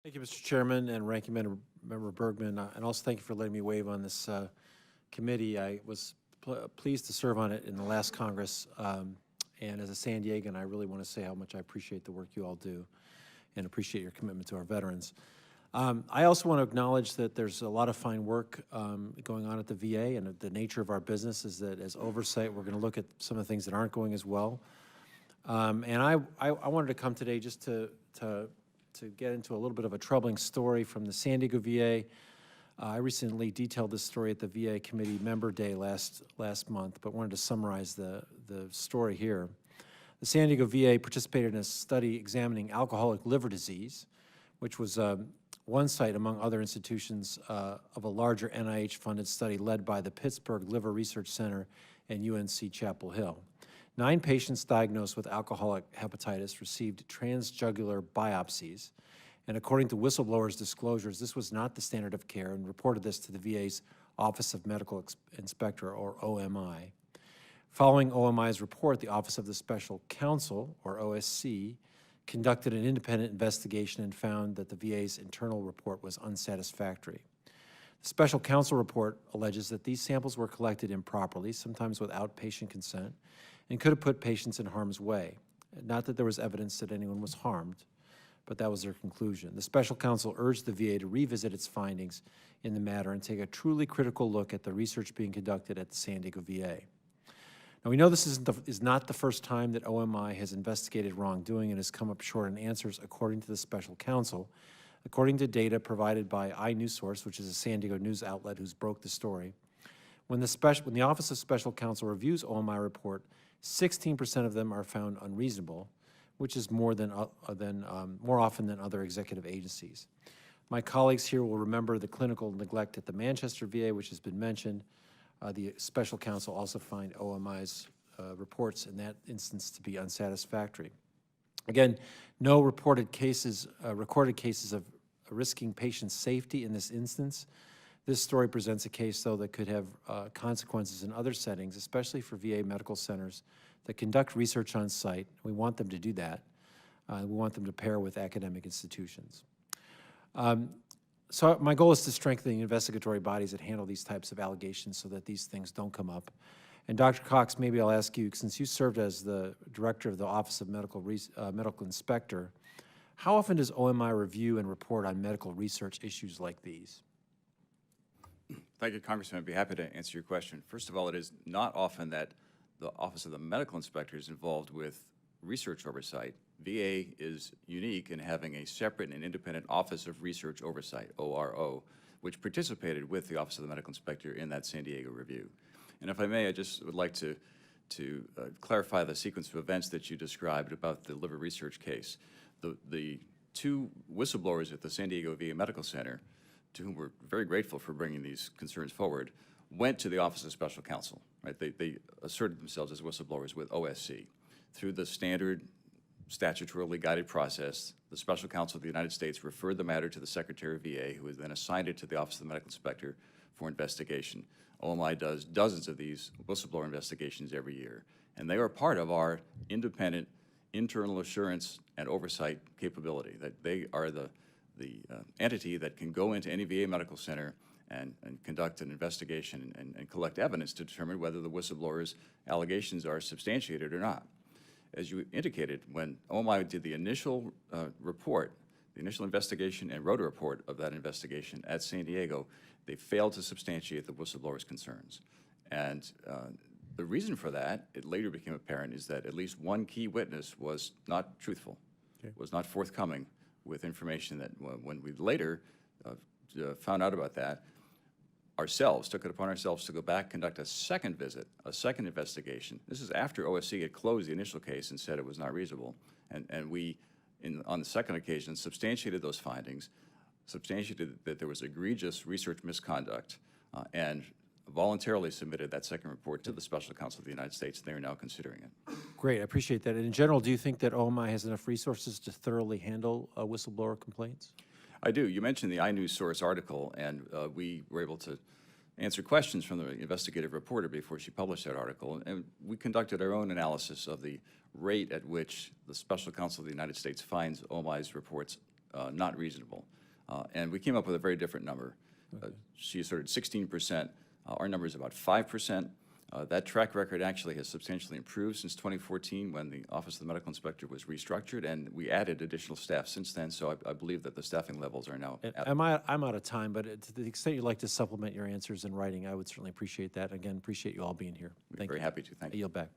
Thank you, Mr. Chairman and Ranking Member Bergman, and also thank you for letting me weigh on this committee. I was pleased to serve on it in the last Congress, and as a San Diegan, I really want to say how much I appreciate the work you all do and appreciate your commitment to our veterans. I also want to acknowledge that there's a lot of fine work going on at the VA, and the nature of our business is that as oversight, we're going to look at some of the things that aren't going as well. And I wanted to come today just to get into a little bit of a troubling story from the San Diego VA. I recently detailed this story at the VA Committee Member Day last month, but wanted to summarize the story here. The San Diego VA participated in a study examining alcoholic liver disease, which was one site among other institutions of a larger NIH-funded study led by the Pittsburgh Liver Research Center and UNC Chapel Hill. 9 patients diagnosed with alcoholic hepatitis received transjugular biopsies, and according to whistleblowers' disclosures, this was not the standard of care and reported this to the VA's Office of Medical Inspector, or OMI. Following OMI's report, the Office of the Special Counsel, or OSC, conducted an independent investigation and found that the VA's internal report was unsatisfactory. The Special Counsel report alleges that these samples were collected improperly, sometimes without patient consent, and could have put patients in harm's way. Not that there was evidence that anyone was harmed, but that was their conclusion. The Special Counsel urged the VA to revisit its findings in the matter and take a truly critical look at the research being conducted at the San Diego VA. Now, we know this is not the first time that OMI has investigated wrongdoing and has come up short in answers, according to the Special Counsel. According to data provided by iNewsSource, which is a San Diego news outlet who's broke the story, when the Office of Special Counsel reviews OMI report, 16% of them are found unreasonable, which is more often than other executive agencies. My colleagues here will remember the clinical neglect at the Manchester VA, which has been mentioned. The Special Counsel also find OMI's reports in that instance to be unsatisfactory. Again, no recorded cases of risking patient safety in this instance. This story presents a case, though, that could have consequences in other settings, especially for VA medical centers that conduct research on site. We want them to do that. We want them to pair with academic institutions. So my goal is to strengthen the investigatory bodies that handle these types of allegations so that these things don't come up. And Dr. Cox, maybe I'll ask you, since you served as the director of the Office of Medical Inspector, how often does OMI review and report on medical research issues like these? Thank you, Congressman. I'd be happy to answer your question. First of all, it is not often that the Office of the Medical Inspector is involved with research oversight. VA is unique in having a separate and independent Office of Research Oversight, ORO, which participated with the Office of the Medical Inspector in that San Diego review. And if I may, I just would like to clarify the sequence of events that you described about the liver research case. The 2 whistleblowers at the San Diego VA Medical Center, to whom we're very grateful for bringing these concerns forward, went to the Office of Special Counsel. Right? They asserted themselves as whistleblowers with OSC. Through the standard statutorily guided process, the Special Counsel of the United States referred the matter to the Secretary of VA, who has then assigned it to the Office of the Medical Inspector for investigation. OMI does dozens of these whistleblower investigations every year, and they are part of our independent internal assurance and oversight capability. That they are the entity that can go into any VA medical center and conduct an investigation and collect evidence to determine whether the whistleblower's allegations are substantiated or not. As you indicated, when OMI did the initial report, the initial investigation and wrote a report of that investigation at San Diego, they failed to substantiate the whistleblower's concerns. And the reason for that, it later became apparent, is that at least one key witness was not truthful, was not forthcoming with information that when we later found out about that, took it upon ourselves to go back, conduct a second visit, a second investigation. This is after OSC had closed the initial case and said it was not reasonable. And we, on the second occasion, substantiated those findings, substantiated that there was egregious research misconduct, and voluntarily submitted that second report to the Special Counsel of the United States. They are now considering it. Great, I appreciate that. And in general, do you think that OMI has enough resources to thoroughly handle whistleblower complaints? I do. You mentioned the iNewsSource article, and we were able to answer questions from the investigative reporter before she published that article. And we conducted our own analysis of the rate at which the Special Counsel of the United States finds OMI's reports not reasonable. And we came up with a very different number. She asserted 16%. Our number is about 5%. That track record actually has substantially improved since 2014 when the Office of the Medical Inspector was restructured, and we added additional staff since then, so I believe that the staffing levels are now at I'm out of time, but to the extent you'd like to supplement your answers in writing, I would certainly appreciate that. Again, appreciate you all being here. Thank you. very happy to. Thank I you. yield back.